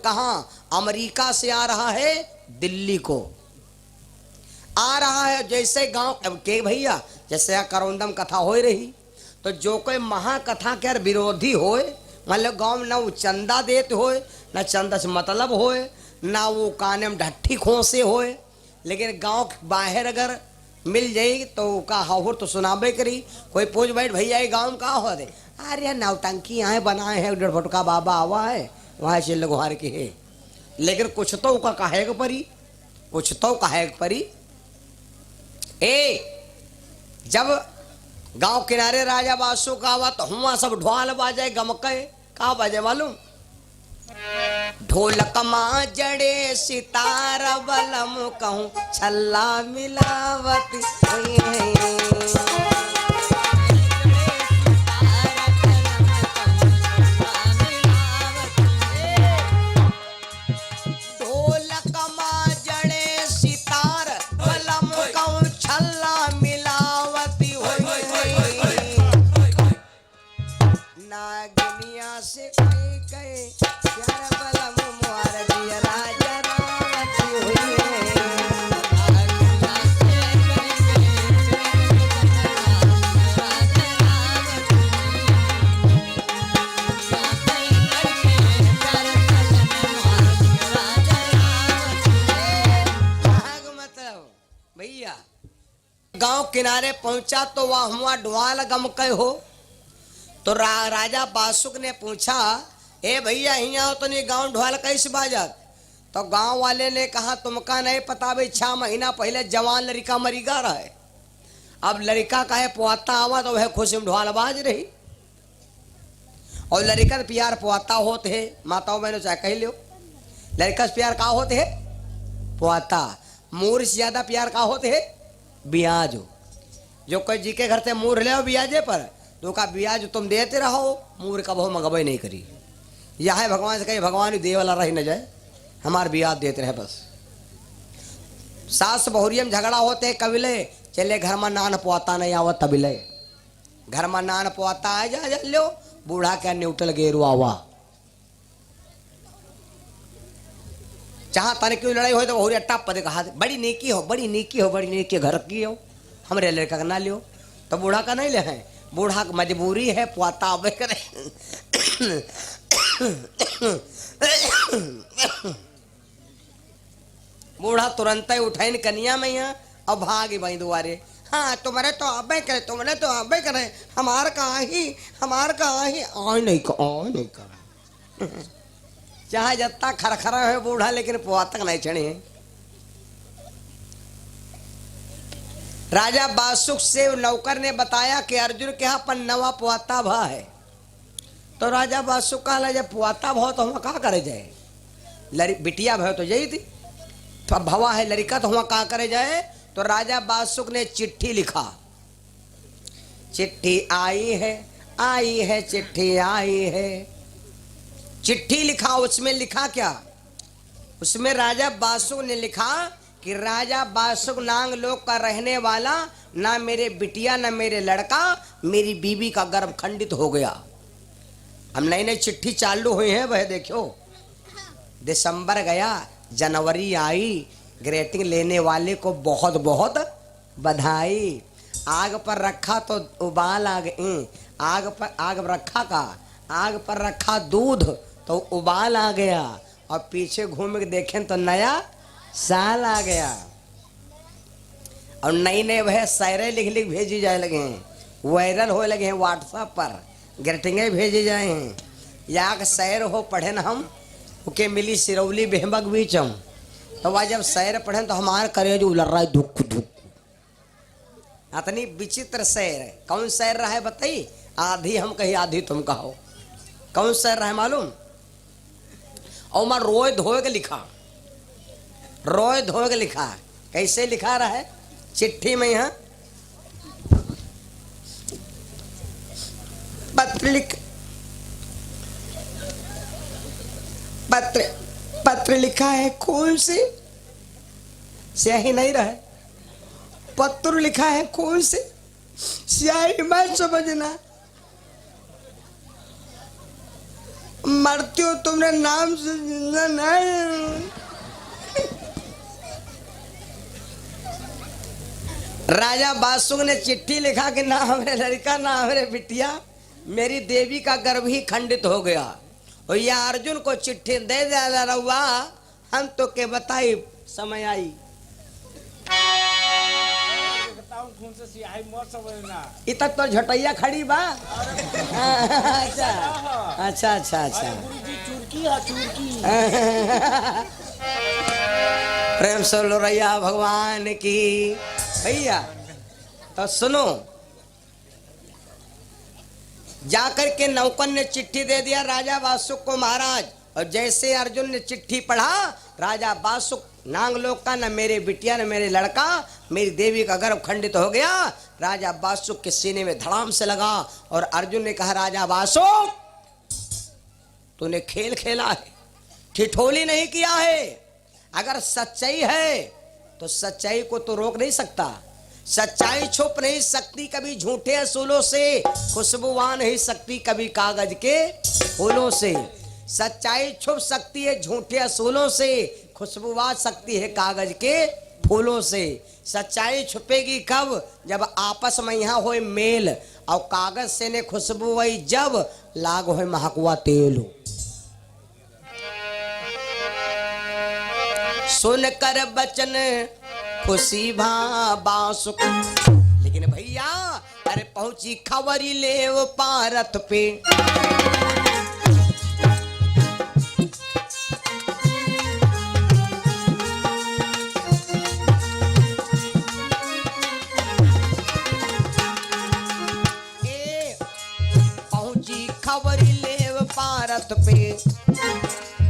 कहाँ? अमेरिका से आ रहा है दिल्ली को, आ रहा है। जैसे गांव के भैया जैसे करौंदम कथा हो रही, तो जो कोई महाकथा के विरोधी होए, मतलब गांव में ना वो चंदा देते होए, ना चंदा से मतलब होए, ना वो काने में ढट्ठी खोसे होए, लेकिन गांव बाहर अगर मिल जाई तो का हाहुर तो सुनाबे करी। कोई पूछ बैठ भैया ये गाँव में कहाँ हो दे, अरे नौटंकी यहाँ बनाए हैं, 1.5 फुट का बाबा आवा है वहाँ से लगवार के है। लेकिन कुछ तो का कहे परी, कुछ तो कहे परी। जब गांव किनारे राजा बासु का आवा तो हुआ सब ढोल बाजे गमके, का बाजे मालूम? ढोलक माँ जड़े सितार बलम कहूँ छल्ला मिलावती से कई कई प्यार बलम मुआर दिया राजा रावती हुई मतलब भैया गांव किनारे पहुंचा तो वह हुआ ढोल गमके हो। तो राजा बासुक ने पूछा, ए भैया यहाँ तो नहीं गांव ढोल कैसे बाजत? तो गांव वाले ने कहा तुमका नहीं पता भाई, 6 महीना पहले जवान लड़का मरीगा रहे, अब लड़का का है पोता आवा तो वह खुशी में ढोल बाज रही। और लड़का प्यार पोता होते है, माताओं बहनों चाहे कह लो, लड़का से प्यार का होते है पोता, मूर से ज्यादा प्यार का होते है ब्याज। जो कोई जी के घर से मूर ले ब्याजे पर तो का ब्याज तुम देते रहो, मूर का बहु मंगवाई नहीं करी। यह है भगवान से कहीं भगवान दे वाला रही न जाए, हमारे ब्याज देते रहे बस। सास बहुरिया में झगड़ा होते कबिले, चले घर में नान पोता नहीं आवत तबिले, घर में नान पोता आ जा लो, बूढ़ा क्या न्यूट्रल गेरू आवा। जहां तन की लड़ाई हो तो बहुरिया टप दे कहा बड़ी नेकी हो, बड़ी नेकी हो, बड़ी नेकी घर की हो, हमरे लड़का का ना लियो। तो बूढ़ा का नहीं ले है, बूढ़ा की मजबूरी है, पोता आवे करे। बूढ़ा तुरंत ही उठाइन कनिया में यहाँ अब भाग भाई दुआरे, हाँ तुम्हारे तो आबे करे, तुम्हारे तो आबे करे, हमार कहा ही आ नहीं कर। चाहे जत्ता खरखरा है बूढ़ा, लेकिन पोतक नहीं चढ़े। राजा बासुक से नौकर ने बताया कि अर्जुन के यहाँ पर नवा पोता भा है। तो राजा बासुक कहा जब पोता भाव तो हम कहा करे जाए, बिटिया भाव तो यही थी, तो अब भवा है लड़का तो हम कहा करे जाए। तो राजा बासुक ने चिट्ठी लिखा, चिट्ठी आई है चिट्ठी आई है। चिट्ठी लिखा, उसमें लिखा क्या? उसमें राजा बासुक ने लिखा कि राजा बासुक नांग लोक का रहने वाला, ना मेरे बिटिया ना मेरे लड़का, मेरी बीबी का गर्भ खंडित हो गया। हम नई नई चिट्ठी चालू हुई है, वह देखो दिसंबर गया जनवरी आई, ग्रेटिंग लेने वाले को बहुत बहुत बधाई। आग पर रखा तो उबाल आ गई, आग पर रखा का, आग पर रखा दूध तो उबाल आ गया, और पीछे घूम के देखें तो नया साल आ गया। और नई नए वह शायरें लिख लिख भेजी जाए लगे हैं, वायरल हो लगे हैं व्हाट्सएप पर, ग्रीटिंगें भेजे जाए हैं। या शायर हो पढ़े न हम, ओके मिली सिरौली बेहबक बीचम, तो वह जब शायर पढ़े तो हमारे करेज उलर रहा है धुक धुक। इतनी विचित्र शायर है। कौन शायर रहा है बताइए? आधी हम कही आधी तुम कहो। कौन शायर रहा है मालूम? और मैं रोए धोए के लिखा, रोए धोए के लिखा। कैसे लिखा रहा है चिट्ठी में? यहाँ पत्र लिखा है खून से, स्याही नहीं रहा, पत्र लिखा है खून से, स्याही मत समझना। मरती हो तुमने नाम से जिंदा नहीं। राजा बासुक ने चिट्ठी लिखा कि ना हमारे लड़का ना हमारे बिटिया, मेरी देवी का गर्भ ही खंडित हो गया। और यह अर्जुन को चिट्ठी दे दिया रहुआ, हम तो के बताई समय आई। इतना तो झटैया खड़ी बा। अच्छा अच्छा अच्छा अच्छा। प्रेम से लो रैया भगवान की। भैया तो सुनो, जाकर के नौकन ने चिट्ठी दे दिया राजा बासुक को महाराज। और जैसे अर्जुन ने चिट्ठी पढ़ा, राजा बासुक नांगलोक का न मेरे बिटिया न मेरे लड़का, मेरी देवी का गर्भ खंडित हो गया। राजा बासुक के सीने में धड़ाम से लगा और अर्जुन ने कहा, राजा बासुक तूने खेल खेला है, ठिठोली नहीं किया है। अगर सच्चाई है तो सच्चाई को तो रोक नहीं सकता। सच्चाई छुप नहीं सकती कभी झूठे असूलों से, खुशबुआ नहीं सकती कभी कागज के फूलों से। सच्चाई छुप सकती है झूठे असूलों से, खुशबुआ सकती है कागज के फूलों से। सच्चाई छुपेगी कब? जब आपस में यहाँ होए मेल, और कागज से ने खुशबू वही जब लाग होए महकुआ तेल। सुन कर बचन खुशी भा बासुक, लेकिन भैया अरे पहुंची खबरी ले वो पारत पे। पहुंची खबरी ले वो पारत पे,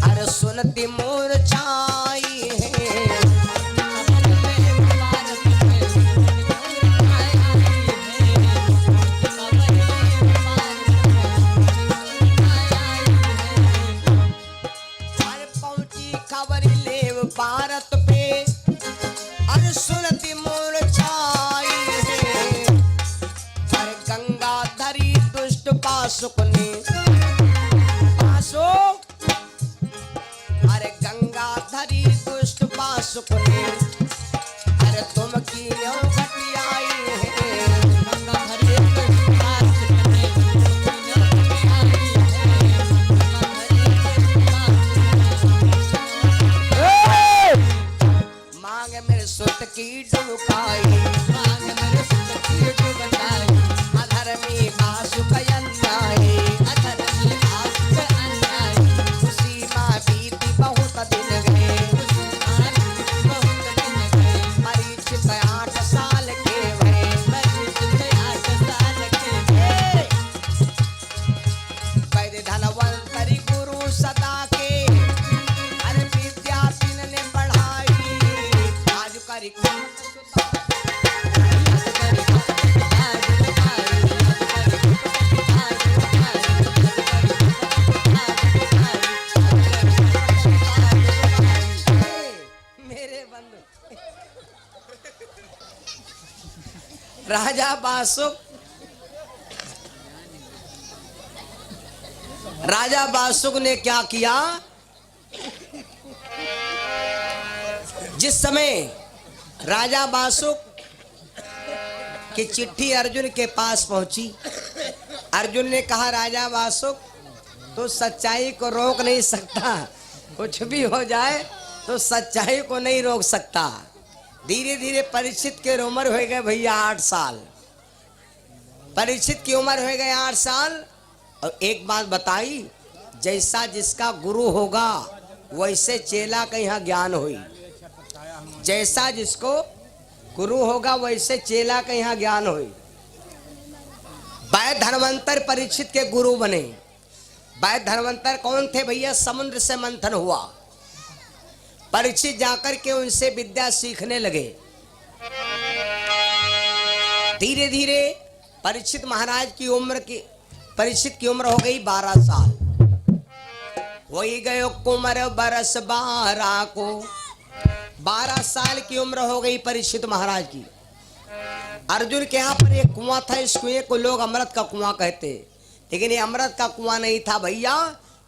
अरे सुनती मोर छाई है। भारत पे अरे सुनती मोर छाई है। अरे गंगा धरी दुष्ट बासुक ने, बासुक अरे गंगा धरी दुष्ट बासुक ने, अरे तुम की घटियाई है। गंगा धरी दुष्ट बासुक ने, मेरे सुत की डुकाई, मांग मेरे सुत की डुकाई। अधर्मी बासुक अन्यायी, अधर्मी बासुक अन्यायी। खुशी माँ बीती बहुत दिन गए, बहुत दिन गए। परीक्षित 8 साल के भये, परीक्षित 8 साल के भये। वैद्य धनवंतरी गुरु सदा के, अरे विद्यार्थी ने पढ़ाई। मेरे बंधु राजा बासुक, राजा बासुक ने क्या किया? जिस समय राजा बासुक की चिट्ठी अर्जुन के पास पहुंची, अर्जुन ने कहा, राजा बासुक तो सच्चाई को रोक नहीं सकता, कुछ भी हो जाए तो सच्चाई को नहीं रोक सकता। धीरे धीरे परीक्षित की उम्र हो गए भैया 8 साल। परीक्षित की उम्र हो गए 8 साल। और एक बात बताई, जैसा जिसका गुरु होगा वैसे चेला का यहाँ ज्ञान हुई। जैसा जिसको गुरु होगा वैसे चेला का यहाँ ज्ञान हुई। वैद्य धनवंतर परीक्षित के गुरु बने। वैद्य धनवंतर कौन थे भैया? समुद्र से मंथन हुआ, परीक्षित जाकर के उनसे विद्या सीखने लगे। धीरे धीरे परीक्षित महाराज की उम्र की, परीक्षित की उम्र हो गई 12 साल। वही गयो कुमर बरस 12 को, 12 साल की उम्र हो गई परीक्षित महाराज की। अर्जुन के यहाँ पर एक कुआं था, इस कुएं को लोग अमृत का कुआं कहते, लेकिन ये अमृत का कुआं नहीं था भैया,